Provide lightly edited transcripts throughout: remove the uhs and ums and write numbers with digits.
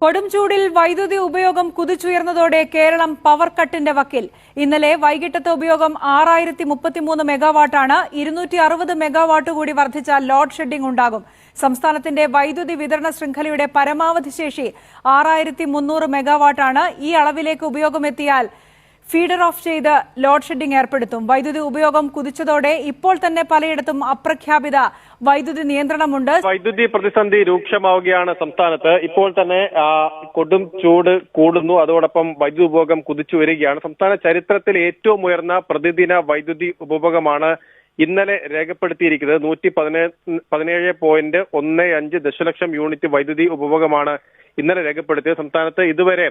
കൊടും ചൂടിൽ വൈദ്യുതി ഉപയോഗം കുതിച്ചുയർന്നതോടെ കേരളം പവർ കട്ടിന്റെ വക്കിൽ. ഇന്നലെ വൈകിട്ടത്തെ ഉപയോഗം 6033 മെഗാവാട്ടാണ്. 260 മെഗാവാട്ട് കൂടി വർദ്ധിച്ച ലോഡ് ഷെഡിംഗ് ഉണ്ടാകും. സംസ്ഥാനത്തിന്റെ വൈദ്യുതി വിതരണ ശൃംഖലയുടെ പരമാവധി ശേഷി 6300 മെഗാവാട്ടാണ്. ഈ അളവിലേക്ക് ഉപയോഗമെത്തിയാൽ ഫീഡർ ഓഫ് ചെയ്ത് ലോഡ് ഷെഡിംഗ് ഏർപ്പെടുത്തും. വൈദ്യുതി ഉപയോഗം കുതിച്ചതോടെ ഇപ്പോൾ തന്നെ പലയിടത്തും അപ്രഖ്യാപിത വൈദ്യുതി നിയന്ത്രണമുണ്ട്. വൈദ്യുതി പ്രതിസന്ധി രൂക്ഷമാവുകയാണ് സംസ്ഥാനത്ത്. ഇപ്പോൾ തന്നെ കൊടും ചൂട് കൂടുന്നു, അതോടൊപ്പം വൈദ്യുതി ഉപഭോഗം കുതിച്ചു വരികയാണ്. സംസ്ഥാന ചരിത്രത്തിൽ ഏറ്റവും ഉയർന്ന പ്രതിദിന വൈദ്യുതി ഉപഭോഗമാണ് ഇന്നലെ രേഖപ്പെടുത്തിയിരിക്കുന്നത്. 117.15 ദശലക്ഷം യൂണിറ്റ് വൈദ്യുതി ഉപഭോഗമാണ് ഇന്നലെ രേഖപ്പെടുത്തിയത്. സംസ്ഥാനത്ത് ഇതുവരെ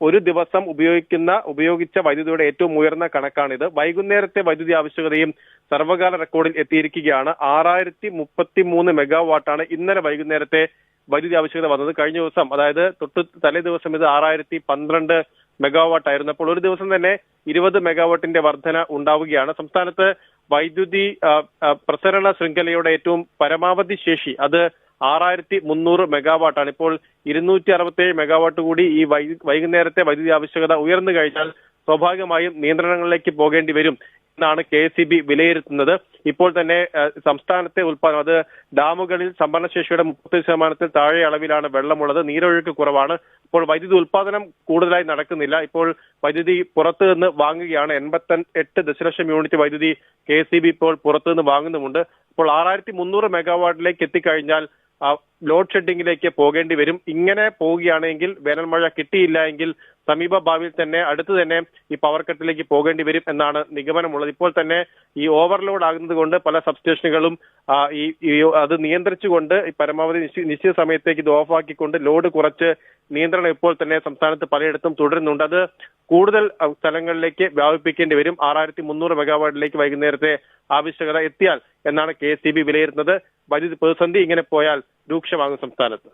ഒരു ദിവസം ഉപയോഗിച്ച വൈദ്യുതിയുടെ ഏറ്റവും ഉയർന്ന കണക്കാണിത്. വൈകുന്നേരത്തെ വൈദ്യുതി ആവശ്യകതയും സർവകാല റെക്കോർഡിൽ എത്തിയിരിക്കുകയാണ്. 6033 മെഗാവാട്ടാണ് ഇന്നലെ വൈകുന്നേരത്തെ വൈദ്യുതി ആവശ്യകത വന്നത്. കഴിഞ്ഞ ദിവസം, അതായത് തലേ ദിവസം ഇത് 6012 മെഗാവാട്ട് ആയിരുന്നു. അപ്പോൾ ഒരു ദിവസം തന്നെ 20 മെഗാവാട്ടിന്റെ വർധന ഉണ്ടാവുകയാണ്. സംസ്ഥാനത്ത് വൈദ്യുതി പ്രസരണ ശൃംഖലയുടെ ഏറ്റവും പരമാവധി ശേഷി അത് 6300 മെഗാവാട്ടാണ്. ഇപ്പോൾ 267 മെഗാവാട്ട് കൂടി ഈ വൈകുന്നേരത്തെ വൈദ്യുതി ആവശ്യകത ഉയർന്നു കഴിഞ്ഞാൽ സ്വാഭാവികമായും നിയന്ത്രണങ്ങളിലേക്ക് പോകേണ്ടി വരും എന്നാണ് KSEB വിലയിരുത്തുന്നത്. ഇപ്പോൾ തന്നെ സംസ്ഥാനത്തെ ഉൽപ്പാദനം, അത് ഡാമുകളിൽ സംഭരണശേഷിയുടെ 30% താഴെ അളവിലാണ് വെള്ളമുള്ളത്. നീരൊഴുക്ക് കുറവാണ്. അപ്പോൾ വൈദ്യുതി ഉൽപ്പാദനം കൂടുതലായി നടക്കുന്നില്ല. ഇപ്പോൾ വൈദ്യുതി പുറത്തു നിന്ന് വാങ്ങുകയാണ്. 88 ദശലക്ഷം യൂണിറ്റ് വൈദ്യുതി KSEB ഇപ്പോൾ പുറത്തു നിന്ന് വാങ്ങുന്നുമുണ്ട്. അപ്പോൾ 6300 മെഗാവാട്ടിലേക്ക് എത്തിക്കഴിഞ്ഞാൽ ലോഡ് ഷെഡിങ്ങിലേക്ക് പോകേണ്ടി വരും. ഇങ്ങനെ പോവുകയാണെങ്കിൽ, വേനൽ മഴ കിട്ടിയില്ല എങ്കിൽ സമീപ ഭാവിയിൽ തന്നെ അടുത്ത് തന്നെ ഈ പവർ കട്ടിലേക്ക് പോകേണ്ടി വരും എന്നാണ് നിഗമനമുള്ളത്. ഇപ്പോൾ തന്നെ ഈ ഓവർലോഡ് ആകുന്നത് കൊണ്ട് പല സബ്സ്റ്റേഷനുകളും അത് നിയന്ത്രിച്ചുകൊണ്ട് പരമാവധി നിശ്ചിത സമയത്തേക്ക് ഇത് ഓഫാക്കിക്കൊണ്ട് ലോഡ് കുറച്ച് നിയന്ത്രണം ഇപ്പോൾ തന്നെ സംസ്ഥാനത്ത് പലയിടത്തും തുടരുന്നുണ്ട്. അത് കൂടുതൽ സ്ഥലങ്ങളിലേക്ക് വ്യാപിപ്പിക്കേണ്ടി വരും. 6300 മെഗാവാട്ടിലേക്ക് വൈകുന്നേരത്തെ ആവശ്യകത എത്തിയാൽ എന്നാണ് KSEB വിലയിരുത്തുന്നത്. വൈദ്യുതി പ്രതിസന്ധി ഇങ്ങനെ പോയാൽ രൂക്ഷമാകും സംസ്ഥാനത്ത്.